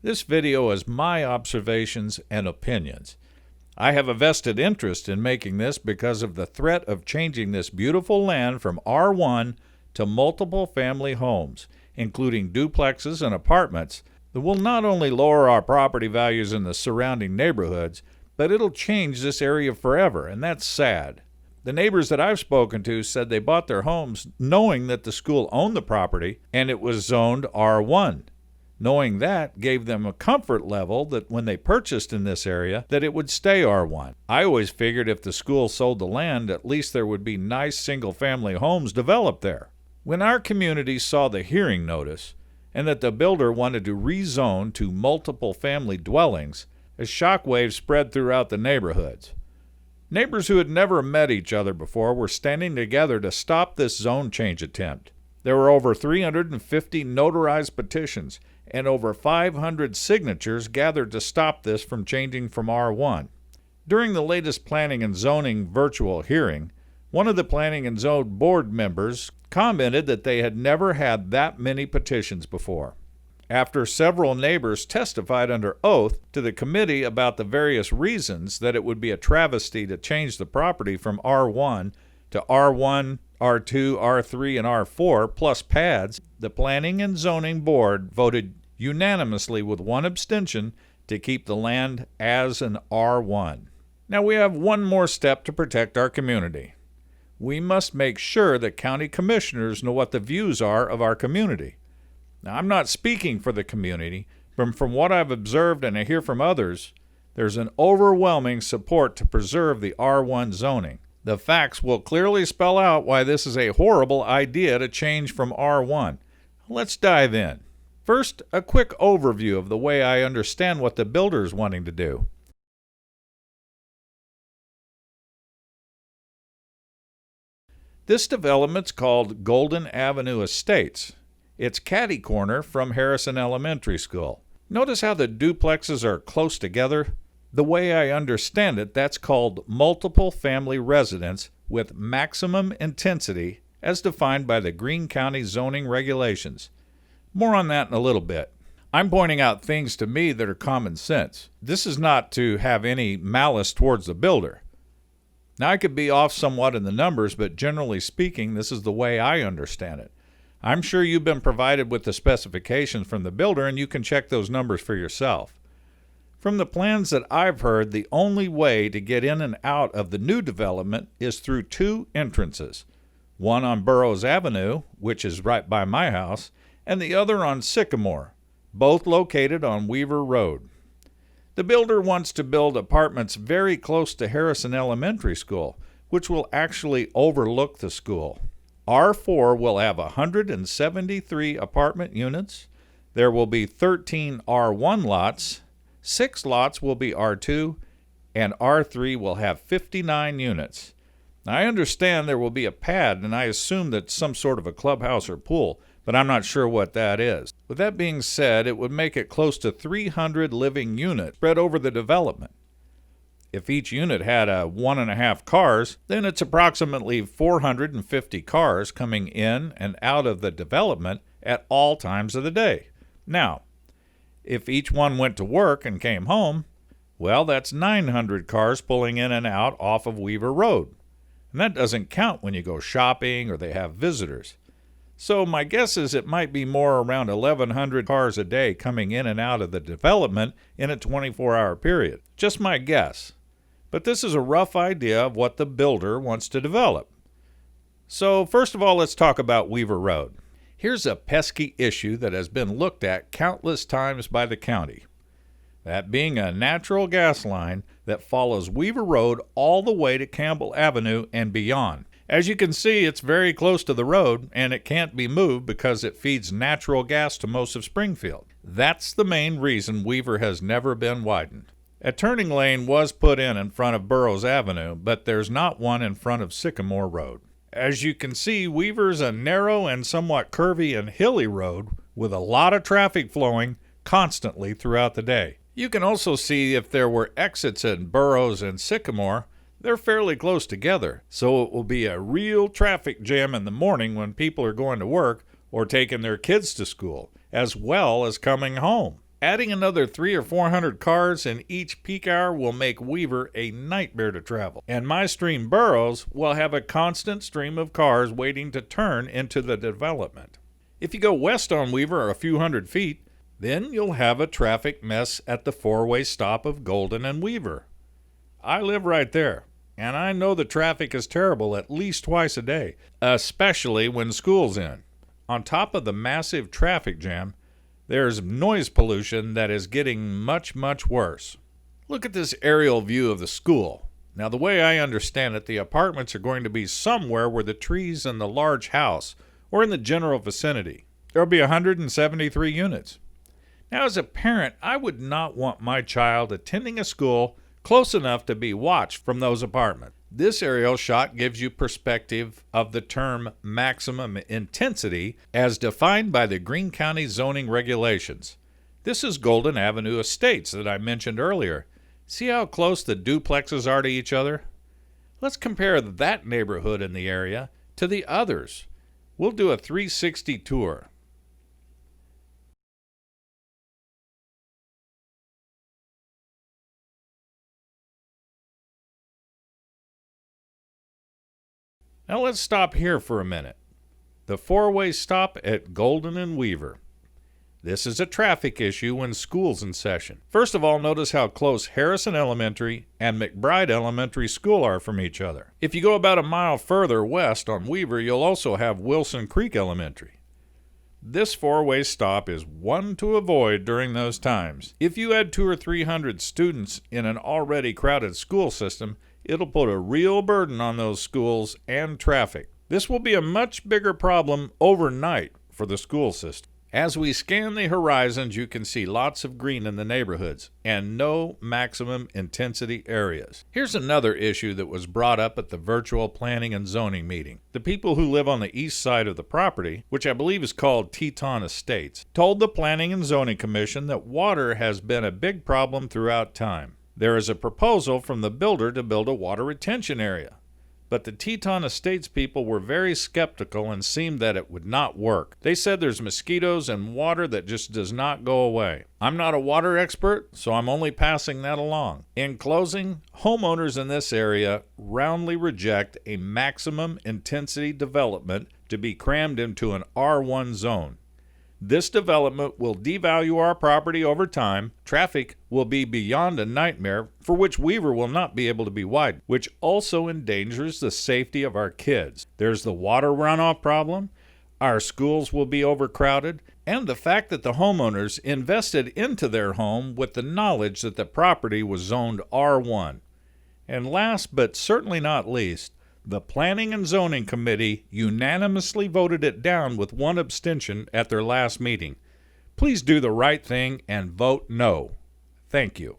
This video is my observations and opinions. I have a vested interest in making this because of the threat of changing this beautiful land from R1 to multiple family homes, including duplexes and apartments, that will not only lower our property values in the surrounding neighborhoods, but it'll change this area forever, and that's sad. The neighbors that I've spoken to said they bought their homes knowing that the school owned the property and it was zoned R1. Knowing that gave them a comfort level that when they purchased in this area, that it would stay R1. I always figured if the school sold the land, at least there would be nice single-family homes developed there. When our community saw the hearing notice and that the builder wanted to rezone to multiple family dwellings, a shockwave spread throughout the neighborhoods. Neighbors who had never met each other before were standing together to stop this zone change attempt. There were over 350 notarized petitions and over 500 signatures gathered to stop this from changing from R1. During the latest Planning and Zoning virtual hearing, one of the Planning and Zone board members commented that they had never had that many petitions before. After several neighbors testified under oath to the committee about the various reasons that it would be a travesty to change the property from R1 to R1, R2, R3, and R4 plus pads, the Planning and Zoning Board voted unanimously with one abstention to keep the land as an R1. Now we have one more step to protect our community. We must make sure that county commissioners know what the views are of our community. Now, I'm not speaking for the community, but from what I've observed and I hear from others, there's an overwhelming support to preserve the R1 zoning. The facts will clearly spell out why this is a horrible idea to change from R1. Let's dive in. First, a quick overview of the way I understand what the builder is wanting to do. This development's called Golden Avenue Estates. It's catty-corner from Harrison Elementary School. Notice how the duplexes are close together? The way I understand it, that's called multiple family residence with maximum intensity as defined by the Greene County zoning regulations. More on that in a little bit. I'm pointing out things to me that are common sense. This is not to have any malice towards the builder. Now, I could be off somewhat in the numbers, but generally speaking, this is the way I understand it. I'm sure you've been provided with the specifications from the builder and you can check those numbers for yourself. From the plans that I've heard, the only way to get in and out of the new development is through two entrances. One on Burroughs Avenue, which is right by my house, and the other on Sycamore, both located on Weaver Road. The builder wants to build apartments very close to Harrison Elementary School, which will actually overlook the school. R4 will have 173 apartment units. There will be 13 R1 lots, 6 lots will be R2, and R3 will have 59 units. Now, I understand there will be a pad, and I assume that's some sort of a clubhouse or pool, but I'm not sure what that is. With that being said, it would make it close to 300 living units spread over the development. If each unit had 1.5 cars, then it's approximately 450 cars coming in and out of the development at all times of the day. Now, if each one went to work and came home, well, that's 900 cars pulling in and out off of Weaver Road. And that doesn't count when you go shopping or they have visitors. So my guess is it might be more around 1,100 cars a day coming in and out of the development in a 24-hour period. Just my guess. But this is a rough idea of what the builder wants to develop. So first of all, let's talk about Weaver Road. Here's a pesky issue that has been looked at countless times by the county. That being a natural gas line that follows Weaver Road all the way to Campbell Avenue and beyond. As you can see, it's very close to the road and it can't be moved because it feeds natural gas to most of Springfield. That's the main reason Weaver has never been widened. A turning lane was put in front of Burroughs Avenue, but there's not one in front of Sycamore Road. As you can see, Weaver's a narrow and somewhat curvy and hilly road with a lot of traffic flowing constantly throughout the day. You can also see if there were exits in Burroughs and Sycamore, they're fairly close together, so it will be a real traffic jam in the morning when people are going to work or taking their kids to school, as well as coming home. Adding another 300 or 400 cars in each peak hour will make Weaver a nightmare to travel. And my stream boroughs will have a constant stream of cars waiting to turn into the development. If you go west on Weaver a few hundred feet, then you'll have a traffic mess at the four-way stop of Golden and Weaver. I live right there, and I know the traffic is terrible at least twice a day, especially when school's in. On top of the massive traffic jam, there's noise pollution that is getting much, much worse. Look at this aerial view of the school. Now, the way I understand it, the apartments are going to be somewhere where the trees and the large house, or in the general vicinity. There will be 173 units. Now, as a parent, I would not want my child attending a school close enough to be watched from those apartments. This aerial shot gives you perspective of the term maximum intensity as defined by the Greene County zoning regulations. This is Golden Avenue Estates that I mentioned earlier. See how close the duplexes are to each other? Let's compare that neighborhood in the area to the others. We'll do a 360 tour. Now let's stop here for a minute. The four-way stop at Golden and Weaver. This is a traffic issue when school's in session. First of all, notice how close Harrison Elementary and McBride Elementary School are from each other. If you go about a mile further west on Weaver, you'll also have Wilson Creek Elementary. This four-way stop is one to avoid during those times. If you add 200 or 300 students in an already crowded school system, it'll put a real burden on those schools and traffic. This will be a much bigger problem overnight for the school system. As we scan the horizons, you can see lots of green in the neighborhoods and no maximum intensity areas. Here's another issue that was brought up at the virtual planning and zoning meeting. The people who live on the east side of the property, which I believe is called Teton Estates, told the Planning and Zoning Commission that water has been a big problem throughout time. There is a proposal from the builder to build a water retention area, but the Teton Estates people were very skeptical and seemed that it would not work. They said there's mosquitoes and water that just does not go away. I'm not a water expert, so I'm only passing that along. In closing, homeowners in this area roundly reject a maximum intensity development to be crammed into an R1 zone. This development will devalue our property over time. Traffic will be beyond a nightmare, for which Weaver will not be able to be widened, which also endangers the safety of our kids. There's the water runoff problem, our schools will be overcrowded, and the fact that the homeowners invested into their home with the knowledge that the property was zoned R1. And last but certainly not least, the Planning and Zoning Committee unanimously voted it down with one abstention at their last meeting. Please do the right thing and vote no. Thank you.